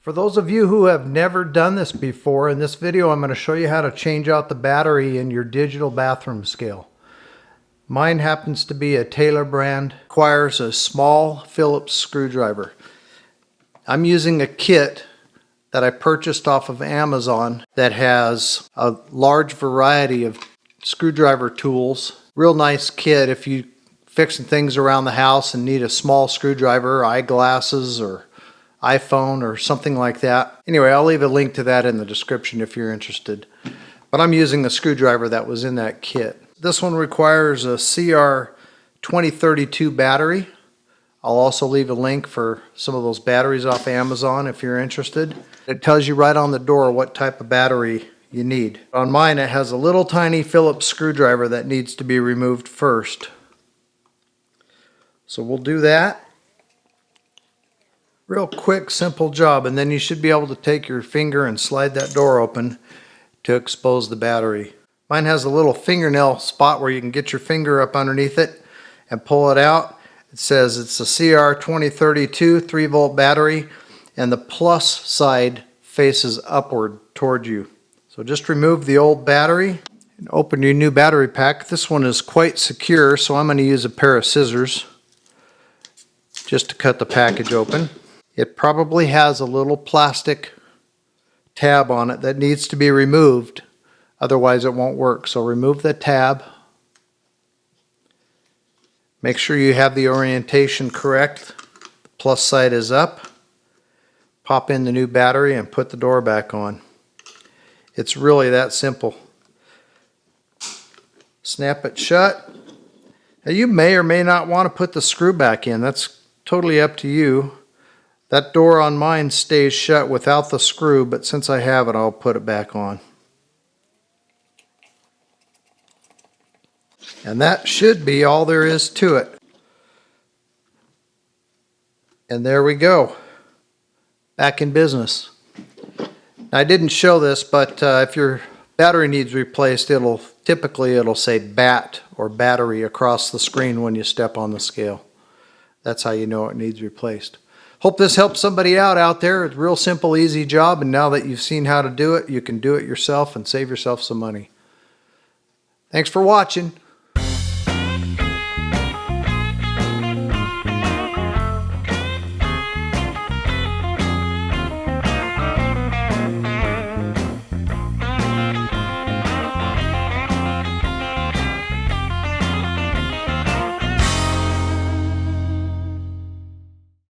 For those of you who have never done this before, in this video I'm going to show you how to change out the battery in your digital bathroom scale. Mine happens to be a Taylor brand, requires a small Phillips screwdriver. I'm using a kit that I purchased off of Amazon that has a large variety of screwdriver tools. Real nice kit if you fixing things around the house and need a small screwdriver, eyeglasses or iPhone or something like that. Anyway, I'll leave a link to that in the description if you're interested. But I'm using the screwdriver that was in that kit. This one requires a CR2032 battery. I'll also leave a link for some of those batteries off Amazon if you're interested. It tells you right on the door what type of battery you need. On mine it has a little tiny Phillips screwdriver that needs to be removed first. So we'll do that. Real quick, simple job, and then you should be able to take your finger and slide that door open to expose the battery. Mine has a little fingernail spot where you can get your finger up underneath it and pull it out. It says it's a CR2032 3-volt battery, and the plus side faces upward toward you. So just remove the old battery and open your new battery pack. This one is quite secure, so I'm going to use a pair of scissors just to cut the package open. It probably has a little plastic tab on it that needs to be removed, otherwise it won't work. So remove the tab. Make sure you have the orientation correct. The plus side is up. Pop in the new battery and put the door back on. It's really that simple. Snap it shut. Now you may or may not want to put the screw back in. That's totally up to you. That door on mine stays shut without the screw, but since I have it, I'll put it back on. And that should be all there is to it. And there we go. Back in business. Now, I didn't show this, but if your battery needs replaced, it'll say BAT or battery across the screen when you step on the scale. That's how you know it needs replaced. Hope this helps somebody out there. It's a real simple, easy job, and now that you've seen how to do it, you can do it yourself and save yourself some money. Thanks for watching.